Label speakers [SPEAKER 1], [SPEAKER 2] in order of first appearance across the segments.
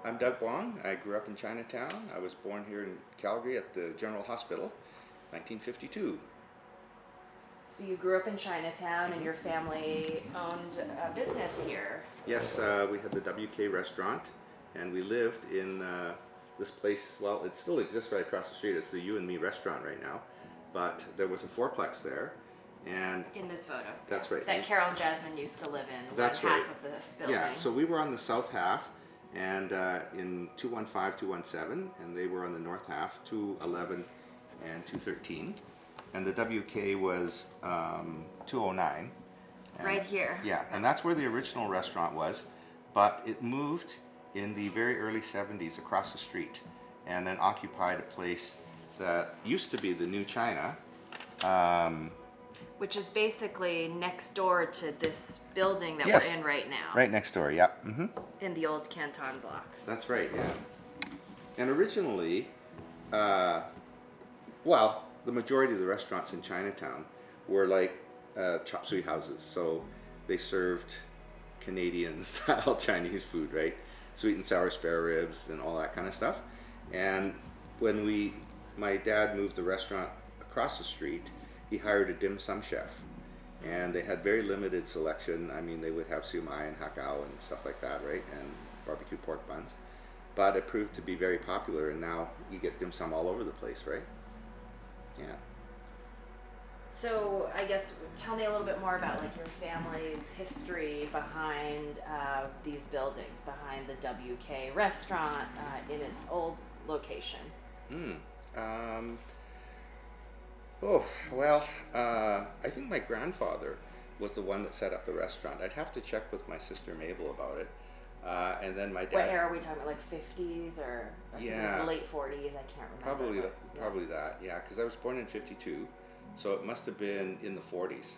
[SPEAKER 1] I'm Doug Wong. I grew up in Chinatown. I was born here in Calgary at the General Hospital, 1952.
[SPEAKER 2] So you grew up in Chinatown and your family owned a business here.
[SPEAKER 1] Yes, we had the WK restaurant, and we lived in this place. Well, it still exists right across the street. It's the You and Me restaurant right now, but there was a fourplex there, and
[SPEAKER 2] In this photo.
[SPEAKER 1] That's right.
[SPEAKER 2] That Carol and Jasmine used to live in.
[SPEAKER 1] That's
[SPEAKER 2] one
[SPEAKER 1] right.
[SPEAKER 2] half of the building.
[SPEAKER 1] Yeah, so we were on the south half, and in 215, 217, and they were on the north half, 211 and 213, and the WK was 209. And,
[SPEAKER 2] Right here.
[SPEAKER 1] Yeah, and that's where the original restaurant was, but it moved in the very early 70s across the street, and then occupied a place that used to be the New China.
[SPEAKER 2] Which is basically next door to this building that
[SPEAKER 1] Yes.
[SPEAKER 2] we're in right now.
[SPEAKER 1] Right next door, yeah. Mm-hmm.
[SPEAKER 2] In the old Canton block.
[SPEAKER 1] That's right, yeah. And originally, the majority of the restaurants in Chinatown were like chop suey houses. So they served Canadian-style Chinese food, right? Sweet and sour spare ribs and all that kind of stuff. And when my dad moved the restaurant across the street, he hired a dim sum chef. And they had very limited selection. I mean, they would have siu mai and hakao and stuff like that, right? And barbecue pork buns. But it proved to be very popular, and now you get dim sum all over the place, right? Yeah.
[SPEAKER 2] So I guess tell me a little bit more about like your family's history behind these buildings, behind the WK restaurant in its old location.
[SPEAKER 1] I think my grandfather was the one that set up the restaurant. I'd have to check with my sister Mabel about it. And then my dad.
[SPEAKER 2] What era are we talking about? Like 50s or I think it was
[SPEAKER 1] Yeah.
[SPEAKER 2] the late 40s? I can't remember.
[SPEAKER 1] Probably that, yeah, because I was born in 52, so it must have been in the 40s.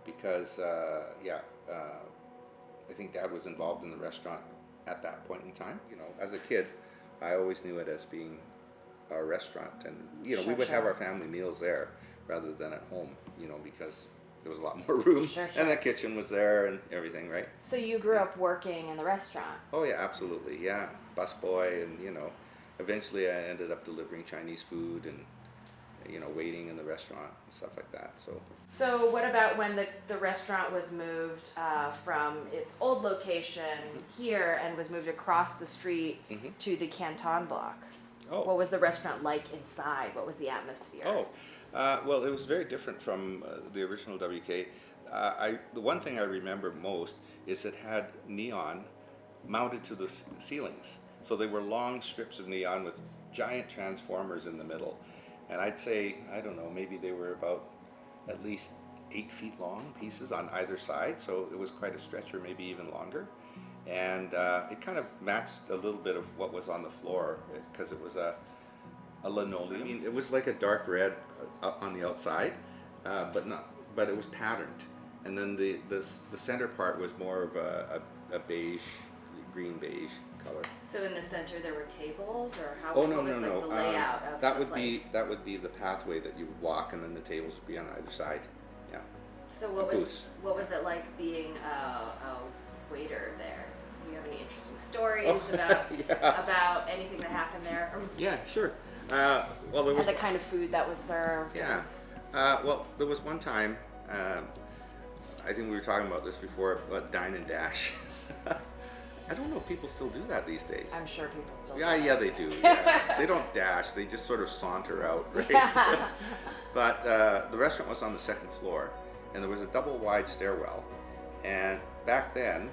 [SPEAKER 1] Because, I think Dad was involved in the restaurant at that point in time. You know, as a kid, I always knew it as being our restaurant, and we would have our family meals there rather than at home, because there was a lot more room.
[SPEAKER 2] Sure.
[SPEAKER 1] And the kitchen was there and everything, right?
[SPEAKER 2] So you grew up working in the restaurant?
[SPEAKER 1] Oh yeah, absolutely, yeah. Busboy, and eventually I ended up delivering Chinese food and waiting in the restaurant and stuff like that.
[SPEAKER 2] So what about when the restaurant was moved from its old location here and was moved across the street to the Canton block?
[SPEAKER 1] Oh.
[SPEAKER 2] What was the restaurant like inside? What was the atmosphere?
[SPEAKER 1] Well, it was very different from the original WK. The one thing I remember most is it had neon mounted to the ceilings. So they were long strips of neon with giant transformers in the middle. And I'd say, I don't know, maybe they were about at least 8 feet long pieces on either side. So it was quite a stretch, or maybe even longer. And it kind of matched a little bit of what was on the floor, because it was a linoleum. I mean, it was like a dark red on the outside, but it was patterned. And then the center part was more of a beige, green beige color.
[SPEAKER 2] So in the center there were tables, or how?
[SPEAKER 1] Oh
[SPEAKER 2] what was
[SPEAKER 1] no.
[SPEAKER 2] Like the layout of
[SPEAKER 1] that
[SPEAKER 2] the
[SPEAKER 1] would
[SPEAKER 2] place?
[SPEAKER 1] that would be the pathway that you would walk, and then the tables would be on either side. Yeah.
[SPEAKER 2] So
[SPEAKER 1] booths.
[SPEAKER 2] what was it like being a waiter there? Do you have any interesting stories about anything that happened there?
[SPEAKER 1] Yeah, sure. There was
[SPEAKER 2] And the kind of food that was served?
[SPEAKER 1] Yeah. There was one time, I think we were talking about this before, but dine and dash. I don't know if people still do that these days.
[SPEAKER 2] I'm sure people still do.
[SPEAKER 1] Yeah, they do. Yeah. They don't dash, they just sort of saunter out, right? But the restaurant was on the second floor, and there was a double wide stairwell. And back then,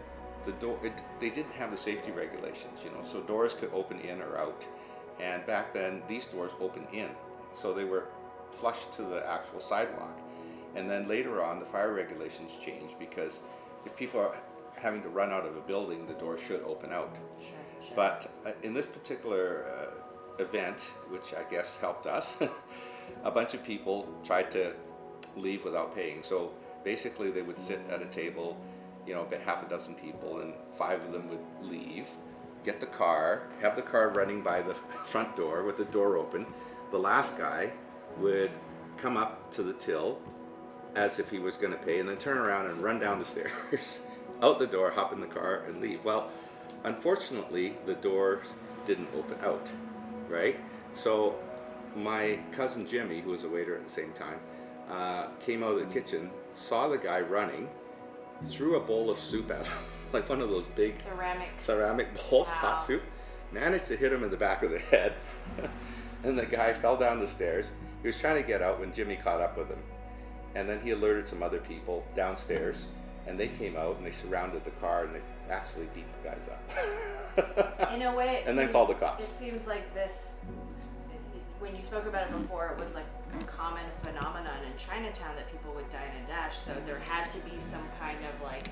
[SPEAKER 1] they didn't have the safety regulations, so doors could open in or out. And back then, these doors opened in, so they were flush to the actual sidewalk. And then later on, the fire regulations changed, because if people are having to run out of a building, the door should open out.
[SPEAKER 2] Sure.
[SPEAKER 1] But in this particular event, which I guess helped us, a bunch of people tried to leave without paying. So basically, they would sit at a table, about half a dozen people, and 5 of them would leave, get the car, have the car running by the front door with the door open. The last guy would come up to the till as if he was going to pay, and then turn around and run down the stairs, out the door, hop in the car, and leave. Well, Unfortunately, the doors didn't open out, right? So my cousin Jimmy, who was a waiter at the same time, came out of the kitchen, saw the guy running, threw a bowl of soup at him, like one of those big ceramic bowls, hot soup, managed to hit him in the back of the head, and the guy fell down the stairs. He was trying to get out when Jimmy caught up with him, and then he alerted some other people downstairs, and they came out and they surrounded the car and they actually beat the guys up.
[SPEAKER 2] In a way,
[SPEAKER 1] and then called the cops.
[SPEAKER 2] It seems like this, when you spoke about it before, it was like a common phenomenon in Chinatown that people would dine and dash. So there had to be some kind of like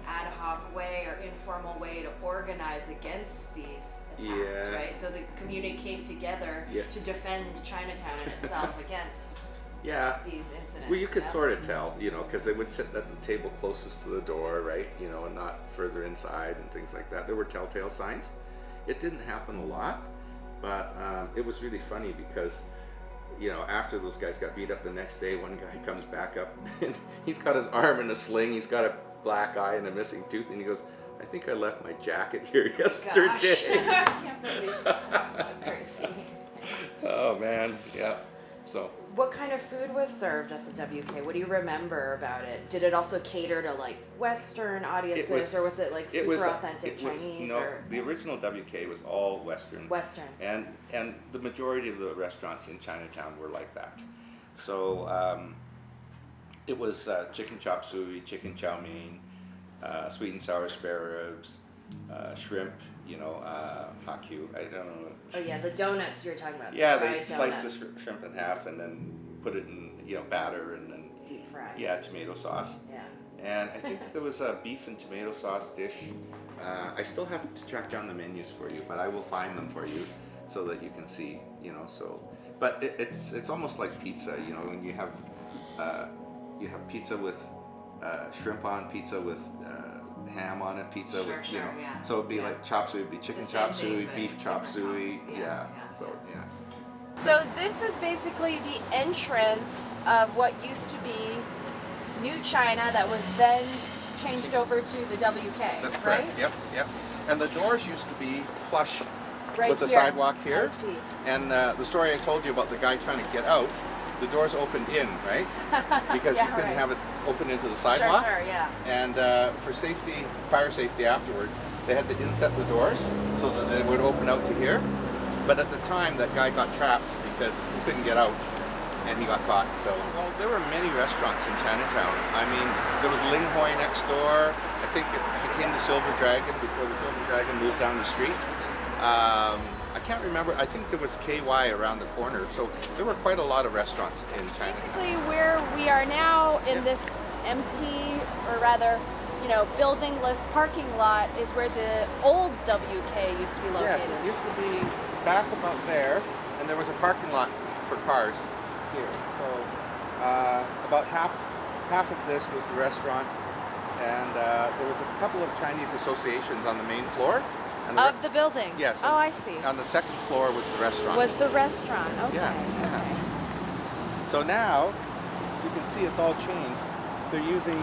[SPEAKER 2] ad hoc way or informal way to organize against these attacks, right? So the community came together to defend Chinatown in itself against these incidents.
[SPEAKER 1] Well, you could sort of tell, you know, because they would sit at the table closest to the door, right? You know, and not further inside and things like that. There were telltale signs. It didn't happen a lot, but it was really funny because, you know, after those guys got beat up the next day, one guy comes back up and he's got his arm in a sling, he's got a black eye and a missing tooth, and he goes, I think I left my jacket here yesterday.
[SPEAKER 2] Gosh. I can't believe that. That's so crazy.
[SPEAKER 1] Oh man, yeah. So
[SPEAKER 2] what kind of food was served at the WK? What do you remember about it? Did it also cater to like Western audiences, or was it like super authentic Chinese?
[SPEAKER 1] The original WK was all Western. And the majority of the restaurants in Chinatown were like that. So it was chicken chop suey, chicken chow mein, sweet and sour spare ribs, shrimp, you know, hakyu. I don't know.
[SPEAKER 2] Oh yeah, the donuts you're talking about.
[SPEAKER 1] Yeah, they sliced the shrimp in half and then put it in, you know, batter and then
[SPEAKER 2] deep fry.
[SPEAKER 1] Yeah, tomato sauce.
[SPEAKER 2] Yeah.
[SPEAKER 1] And I think there was a beef and tomato sauce dish. I still have to track down the menus for you, but I will find them for you so that you can see, you know. So, but it's almost like pizza, you know, when you have pizza with shrimp on, pizza with ham on it, pizza with, you know.
[SPEAKER 2] Yeah.
[SPEAKER 1] So it'd be like chop suey, it'd be chicken chop suey, beef chop suey.
[SPEAKER 2] So this is basically the entrance of what used to be New China that was then changed over to the WK.
[SPEAKER 1] That's
[SPEAKER 2] right?
[SPEAKER 1] correct. Yep. And the doors used to be flush
[SPEAKER 2] right
[SPEAKER 1] with the
[SPEAKER 2] here.
[SPEAKER 1] sidewalk here.
[SPEAKER 2] I see.
[SPEAKER 1] And the story I told you about the guy trying to get out, the doors opened in, right? Because you couldn't have it open into the sidewalk.
[SPEAKER 2] Sure, yeah.
[SPEAKER 1] And for safety, fire safety afterwards, they had to inset the doors so that they would open out to here. But at the time, that guy got trapped because he couldn't get out, and he got caught. So, well, there were many restaurants in Chinatown. I mean, there was Ling Hoi next door. I think it became the Silver Dragon before the Silver Dragon moved down the street. I can't remember. I think there was KY around the corner. So there were quite a lot of restaurants in Chinatown.
[SPEAKER 2] Basically, where we are now in this empty, or rather, you know, buildingless parking lot is where the old WK used to be located.
[SPEAKER 1] Yes, it used to be back about there, and there was a parking lot for cars here. So about half of this was the restaurant, and there was a couple of Chinese associations on the main floor. And
[SPEAKER 2] of the building?
[SPEAKER 1] Yes.
[SPEAKER 2] Oh, I see.
[SPEAKER 1] On the second floor was the restaurant.
[SPEAKER 2] Was the restaurant, okay.
[SPEAKER 1] Yeah.
[SPEAKER 2] Okay.
[SPEAKER 1] So now, you can see it's all changed. They're using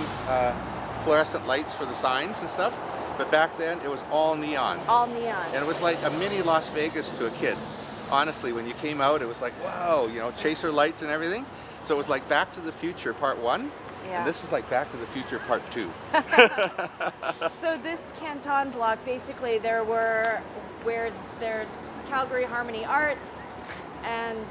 [SPEAKER 1] fluorescent lights for the signs and stuff, but back then it was all neon.
[SPEAKER 2] All neon.
[SPEAKER 1] And it was like a mini Las Vegas to a kid. Honestly, when you came out, it was like, wow, you know, chaser lights and everything. So it was like Back to the Future Part 1, and this is like Back to the Future Part 2.
[SPEAKER 2] So this Canton block, basically there's Calgary Harmony Arts, and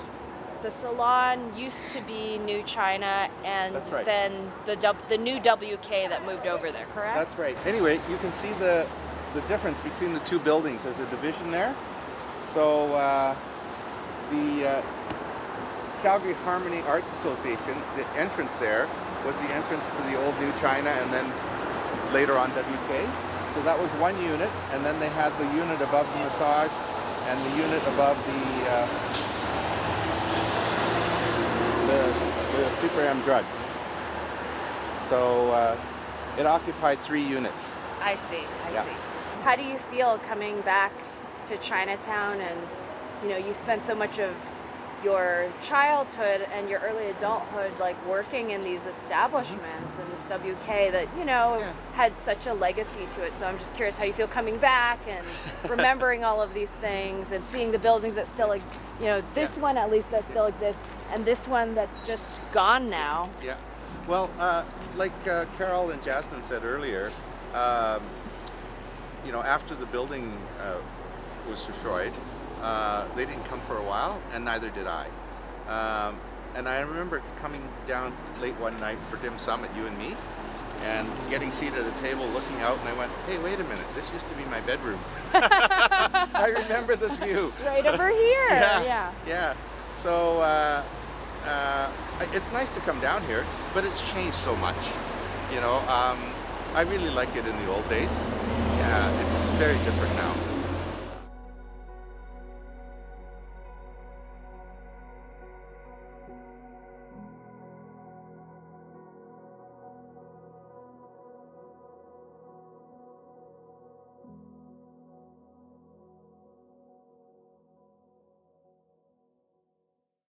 [SPEAKER 2] the salon used to be New China, and then the new WK that moved over there, correct?
[SPEAKER 1] That's right. Anyway, you can see the difference between the two buildings. There's a division there. So the Calgary Harmony Arts Association, the entrance there was the entrance to the old New China, and then later on WK. So that was one unit, and then they had the unit above the massage and the unit above the Super M drugs. So it occupied 3 units.
[SPEAKER 2] I see. How do you feel coming back to Chinatown, and you know, you spent so much of your childhood and your early adulthood, like working in these establishments in this WK that, you know,
[SPEAKER 1] Yeah.
[SPEAKER 2] had such a legacy to it. So I'm just curious how you feel coming back and remembering all of these things and seeing the buildings that still, you know, this
[SPEAKER 1] Yeah.
[SPEAKER 2] one at least that still exists and this one that's just gone now.
[SPEAKER 1] Yeah. Well, like Carol and Jasmine said earlier, you know, after the building was destroyed, they didn't come for a while, and neither did I. And I remember coming down late one night for dim sum at You and Me, and getting seated at a table, looking out, and I went, "Hey, wait a minute! This used to be my bedroom." I remember this view.
[SPEAKER 2] Right over here. Yeah.
[SPEAKER 1] Yeah. So it's nice to come down here, but it's changed so much. You know, I really like it in the old days. Yeah, it's very different now.